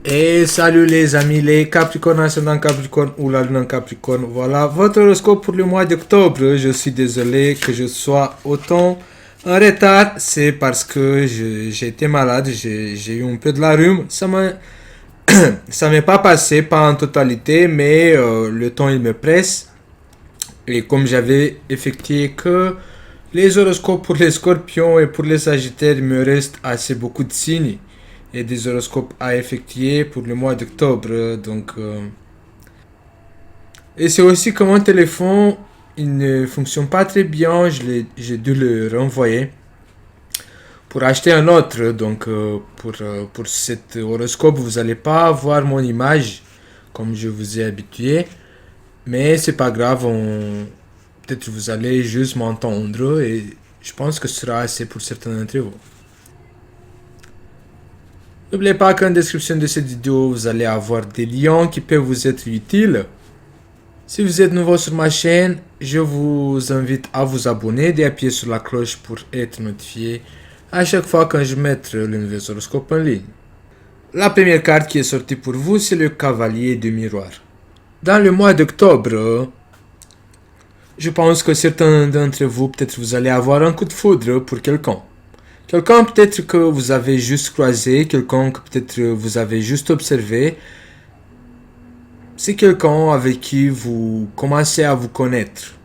Et salut les amis, les Capricornes ascendant Capricorne ou la lune en Capricorne. Voilà votre horoscope pour le mois d'octobre. Je suis désolé que je sois autant en retard. C'est parce que j'ai été malade, j'ai eu un peu de la rhume. Ça m'est pas passé, pas en totalité, mais le temps il me presse. Et comme j'avais effectué que les horoscopes pour les scorpions et pour les sagittaires, il me reste assez beaucoup de signes et des horoscopes à effectuer pour le mois d'octobre. Et c'est aussi que mon téléphone il ne fonctionne pas très bien. J'ai dû le renvoyer pour acheter un autre. Pour cet horoscope, vous n'allez pas voir mon image comme je vous ai habitué. Mais c'est pas grave, peut-être vous allez juste m'entendre et je pense que ce sera assez pour certains d'entre vous. N'oubliez pas qu'en description de cette vidéo, vous allez avoir des liens qui peuvent vous être utiles. Si vous êtes nouveau sur ma chaîne, je vous invite à vous abonner et d'appuyer sur la cloche pour être notifié à chaque fois que je mette le nouvel horoscope en ligne. La première carte qui est sortie pour vous, c'est le cavalier de miroir. Dans le mois d'octobre, je pense que certains d'entre vous, peut-être vous allez avoir un coup de foudre pour quelqu'un. Quelqu'un peut-être que vous avez juste croisé, quelqu'un que peut-être vous avez juste observé. C'est quelqu'un avec qui vous commencez à vous connaître.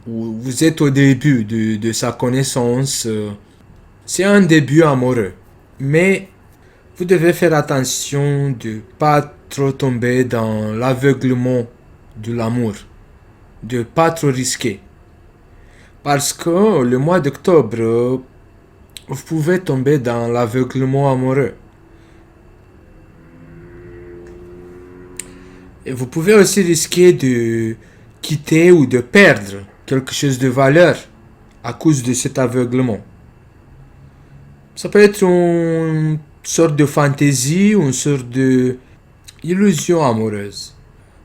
Ou vous êtes au début de sa connaissance. C'est un début amoureux. Mais vous devez faire attention de ne pas trop tomber dans l'aveuglement de l'amour. De ne pas trop risquer. Parce que le mois d'octobre, vous pouvez tomber dans l'aveuglement amoureux. Et vous pouvez aussi risquer de quitter ou de perdre quelque chose de valeur à cause de cet aveuglement. Ça peut être une sorte de fantaisie ou une sorte de illusion amoureuse.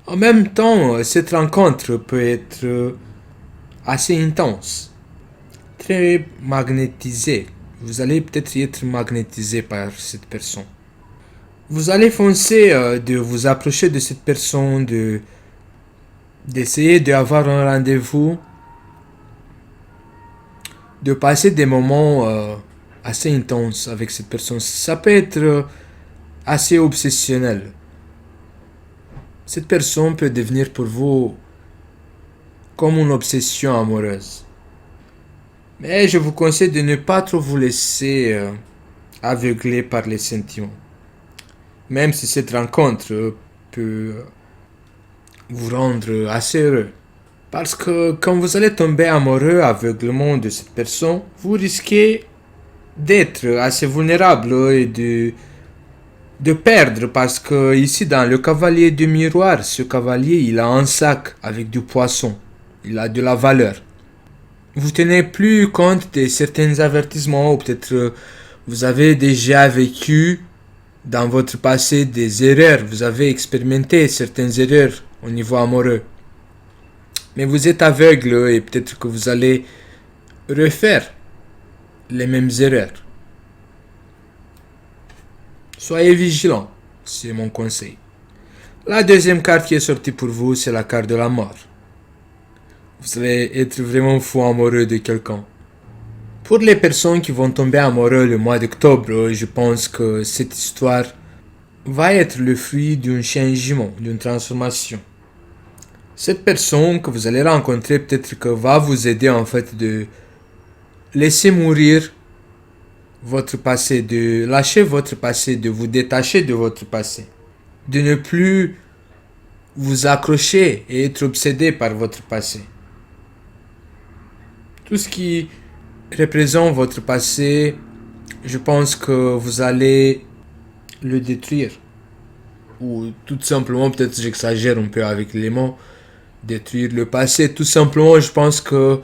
En même temps, cette rencontre peut être assez intense, très magnétisée. Vous allez peut-être être magnétisé par cette personne. Vous allez foncer de vous approcher de cette personne, d'essayer d'avoir un rendez-vous, de passer des moments assez intenses avec cette personne. Ça peut être assez obsessionnel. Cette personne peut devenir pour vous comme une obsession amoureuse. Mais je vous conseille de ne pas trop vous laisser aveugler par les sentiments. Même si cette rencontre peut vous rendre assez heureux. Parce que quand vous allez tomber amoureux aveuglement de cette personne, vous risquez d'être assez vulnérable et de perdre. Parce que ici dans le cavalier du miroir, ce cavalier il a un sac avec du poisson. Il a de la valeur. Vous tenez plus compte de certains avertissements ou peut-être vous avez déjà vécu dans votre passé des erreurs, vous avez expérimenté certaines erreurs au niveau amoureux. Mais vous êtes aveugle et peut-être que vous allez refaire les mêmes erreurs. Soyez vigilant, c'est mon conseil. La deuxième carte qui est sortie pour vous, c'est la carte de la mort. Vous allez être vraiment fou amoureux de quelqu'un. Pour les personnes qui vont tomber amoureux le mois d'octobre, je pense que cette histoire va être le fruit d'un changement, d'une transformation. Cette personne que vous allez rencontrer peut-être que va vous aider en fait de laisser mourir votre passé, de lâcher votre passé, de vous détacher de votre passé, de ne plus vous accrocher et être obsédé par votre passé. Tout ce qui représente votre passé, je pense que vous allez le détruire. Ou tout simplement, peut-être j'exagère un peu avec les mots, détruire le passé. Tout simplement, je pense que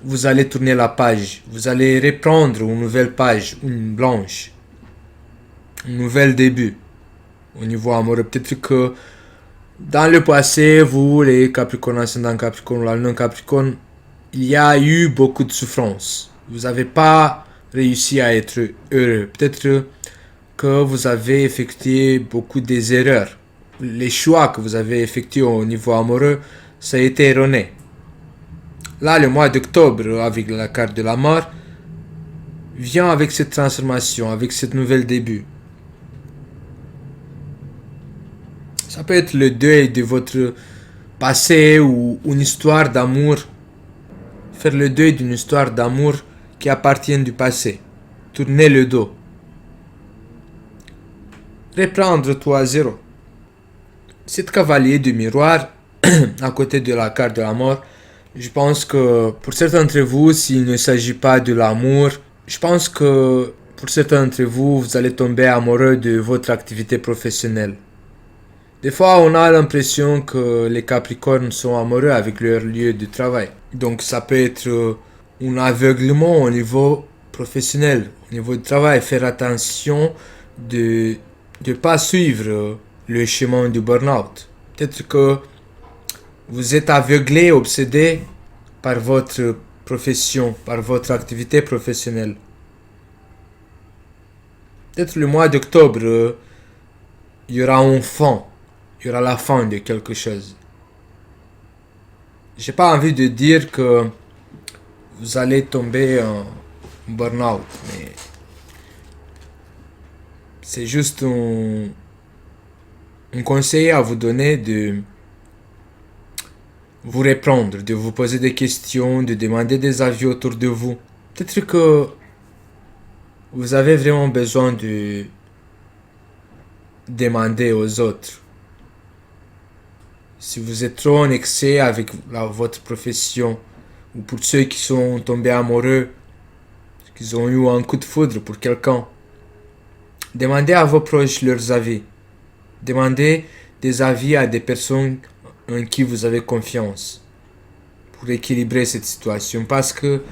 vous allez tourner la page. Vous allez reprendre une nouvelle page, une blanche. Un nouvel début. Au niveau amoureux, peut-être que dans le passé, vous, les Capricornes, ascendant Capricorne, la lune Capricorne, il y a eu beaucoup de souffrance. Vous n'avez pas réussi à être heureux. Peut-être que vous avez effectué beaucoup des erreurs. Les choix que vous avez effectués au niveau amoureux, ça a été erroné. Là, le mois d'octobre, avec la carte de la mort, vient avec cette transformation, avec ce nouvel début. Ça peut être le deuil de votre passé ou une histoire d'amour. Faire le deuil d'une histoire d'amour qui appartient du passé. Tourner le dos. Reprendre tout à zéro. Cet cavalier du miroir, à côté de la carte de la mort, je pense que pour certains d'entre vous, s'il ne s'agit pas de l'amour, je pense que pour certains d'entre vous, vous allez tomber amoureux de votre activité professionnelle. Des fois, on a l'impression que les Capricornes sont amoureux avec leur lieu de travail. Donc, ça peut être un aveuglement au niveau professionnel, au niveau du travail. Faire attention de ne pas suivre le chemin du burn-out. Peut-être que vous êtes aveuglé, obsédé par votre profession, par votre activité professionnelle. Peut-être le mois d'octobre, il y aura un fond. Il y aura la fin de quelque chose. J'ai pas envie de dire que vous allez tomber en burn-out, mais c'est juste un conseil à vous donner de vous reprendre, de vous poser des questions, de demander des avis autour de vous. Peut-être que vous avez vraiment besoin de demander aux autres. Si vous êtes trop en excès avec votre profession, ou pour ceux qui sont tombés amoureux, qui ont eu un coup de foudre pour quelqu'un, demandez à vos proches leurs avis. Demandez des avis à des personnes en qui vous avez confiance pour équilibrer cette situation. Parce que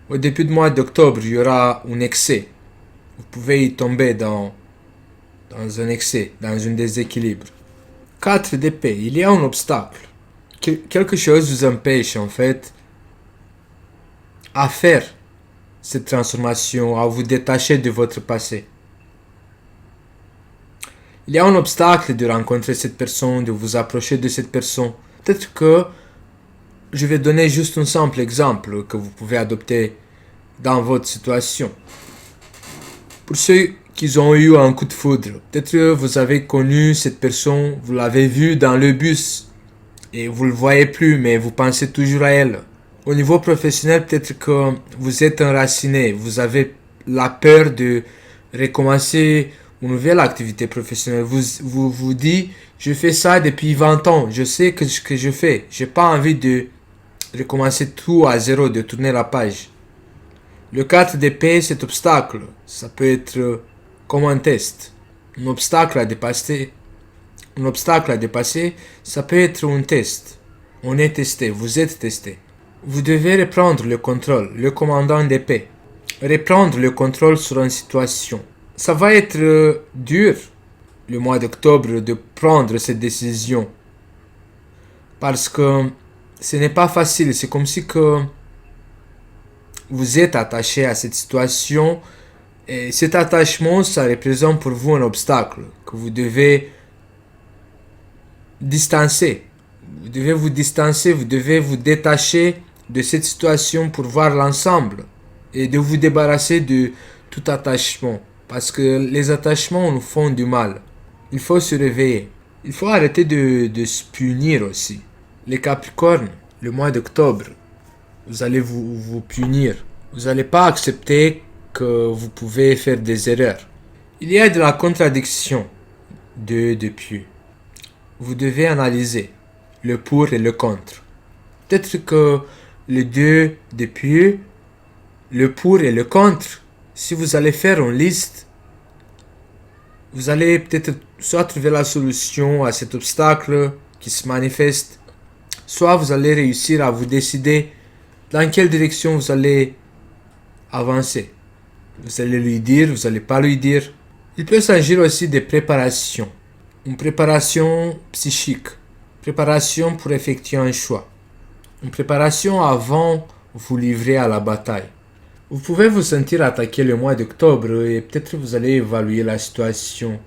au début du mois d'octobre, il y aura un excès. Vous pouvez y tomber dans un excès, dans un déséquilibre. 4 d'épée, il y a un obstacle. Quelque chose vous empêche en fait à faire cette transformation, à vous détacher de votre passé. Il y a un obstacle de rencontrer cette personne, de vous approcher de cette personne. Peut-être que je vais donner juste un simple exemple que vous pouvez adopter dans votre situation. Pour ceux qui ont eu un coup de foudre, peut-être que vous avez connu cette personne, vous l'avez vue dans le bus et vous ne le voyez plus, mais vous pensez toujours à elle. Au niveau professionnel, peut-être que vous êtes enraciné, vous avez la peur de recommencer une nouvelle activité professionnelle. Vous dites, je fais ça depuis 20 ans, je sais que ce que je fais. J'ai pas envie de recommencer tout à zéro, de tourner la page. Le 4 d'épée, cet obstacle, ça peut être comme un test. Un obstacle à dépasser. Un obstacle à dépasser, ça peut être un test. On est testé, vous êtes testé. Vous devez reprendre le contrôle, le commandant d'épée. Reprendre le contrôle sur une situation. Ça va être dur, le mois d'octobre, de prendre cette décision. Parce que ce n'est pas facile. C'est comme si que vous êtes attaché à cette situation. Et cet attachement, ça représente pour vous un obstacle que vous devez distancer. Vous devez vous distancer, vous devez vous détacher de cette situation pour voir l'ensemble et de vous débarrasser de tout attachement. Parce que les attachements nous font du mal. Il faut se réveiller. Il faut arrêter de se punir aussi. Les Capricornes, le mois d'octobre, vous allez vous punir. Vous n'allez pas accepter que vous pouvez faire des erreurs. Il y a de la contradiction depuis. Vous devez analyser le pour et le contre. Peut-être que les deux depuis, le pour et le contre, si vous allez faire une liste, vous allez peut-être soit trouver la solution à cet obstacle qui se manifeste, soit vous allez réussir à vous décider dans quelle direction vous allez avancer. Vous allez lui dire, vous n'allez pas lui dire. Il peut s'agir aussi de préparation. Une préparation psychique. Préparation pour effectuer un choix. Une préparation avant vous livrer à la bataille. Vous pouvez vous sentir attaqué le mois d'octobre et peut-être vous allez évaluer la situation.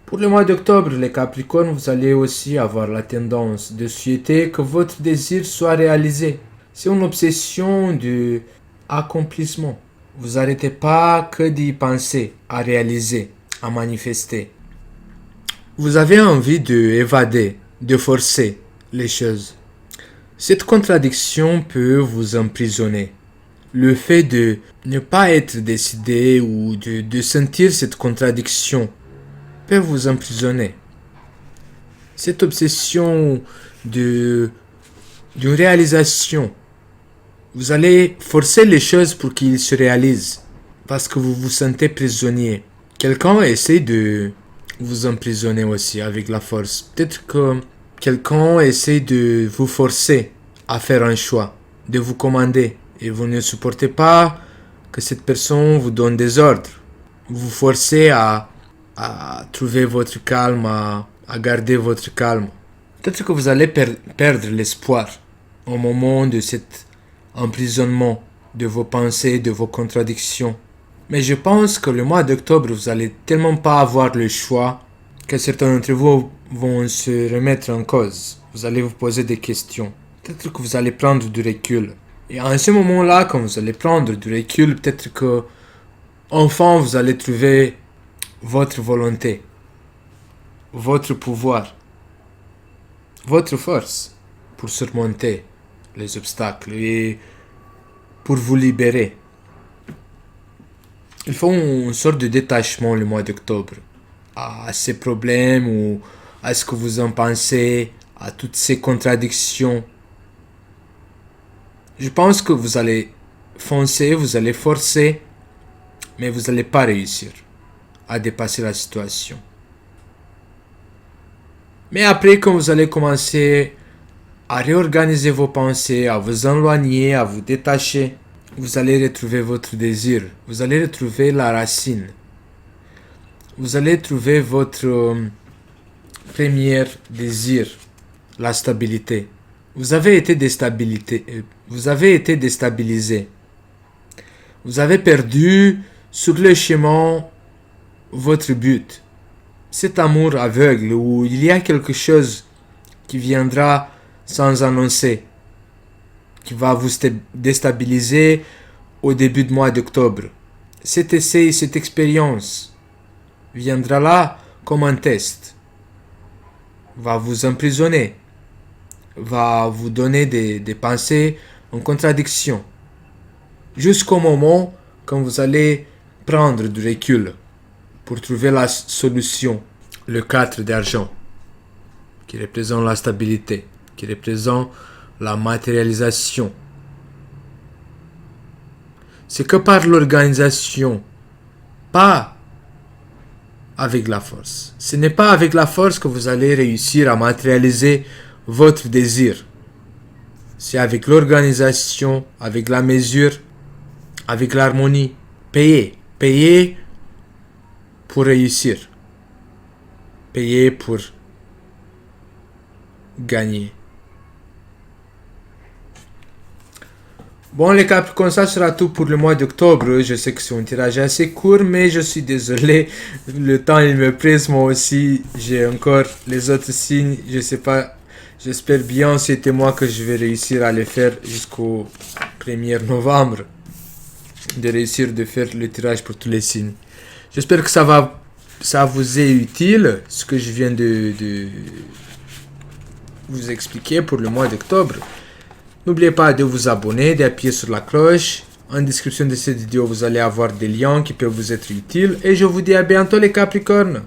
Pour le mois d'octobre, les Capricornes, vous allez aussi avoir la tendance de souhaiter que votre désir soit réalisé. C'est une obsession de accomplissement. Vous n'arrêtez pas que d'y penser, à réaliser, à manifester. Vous avez envie d'évader, de forcer les choses. Cette contradiction peut vous emprisonner. Le fait de ne pas être décidé ou de sentir cette contradiction peut vous emprisonner. Cette obsession d'une réalisation, vous allez forcer les choses pour qu'ils se réalisent parce que vous vous sentez prisonnier. Quelqu'un essaie de vous emprisonner aussi avec la force. Peut-être que quelqu'un essaie de vous forcer à faire un choix, de vous commander. Et vous ne supportez pas que cette personne vous donne des ordres. Vous vous forcez à trouver votre calme, à garder votre calme. Peut-être que vous allez perdre l'espoir au moment de cet emprisonnement de vos pensées, de vos contradictions. Mais je pense que le mois d'octobre, vous allez tellement pas avoir le choix que certains d'entre vous vont se remettre en cause. Vous allez vous poser des questions. Peut-être que vous allez prendre du recul. Et à ce moment-là, quand vous allez prendre du recul, peut-être que enfin vous allez trouver votre volonté, votre pouvoir, votre force pour surmonter les obstacles et pour vous libérer. Il faut une sorte de détachement le mois d'octobre à ces problèmes ou à ce que vous en pensez, à toutes ces contradictions. Je pense que vous allez foncer, vous allez forcer, mais vous n'allez pas réussir à dépasser la situation. Mais après, quand vous allez commencer à réorganiser vos pensées, à vous éloigner, à vous détacher, vous allez retrouver votre désir, vous allez retrouver la racine. Vous allez trouver votre premier désir, la stabilité. Vous avez été déstabilisé. Vous avez perdu sur le chemin votre but. Cet amour aveugle où il y a quelque chose qui viendra sans annoncer, qui va vous déstabiliser au début du mois d'octobre. Cet essai, cette expérience viendra là comme un test, va vous emprisonner, va vous donner des pensées en contradiction, jusqu'au moment quand vous allez prendre du recul pour trouver la solution, le 4 d'argent, qui représente la stabilité, qui représente la matérialisation. C'est que par l'organisation, pas avec la force. Ce n'est pas avec la force que vous allez réussir à matérialiser votre désir. C'est avec l'organisation, avec la mesure, avec l'harmonie. Payer pour réussir. Payer pour gagner. Bon les Capricornes, ça sera tout pour le mois d'octobre. Je sais que c'est un tirage assez court, mais je suis désolé. Le temps il me presse moi aussi. J'ai encore les autres signes. Je sais pas. J'espère bien, c'était moi que je vais réussir à le faire jusqu'au 1er novembre. De réussir de faire le tirage pour tous les signes. J'espère que ça vous est utile, ce que je viens de vous expliquer pour le mois d'octobre. N'oubliez pas de vous abonner, d'appuyer sur la cloche. En description de cette vidéo, vous allez avoir des liens qui peuvent vous être utiles. Et je vous dis à bientôt les Capricornes.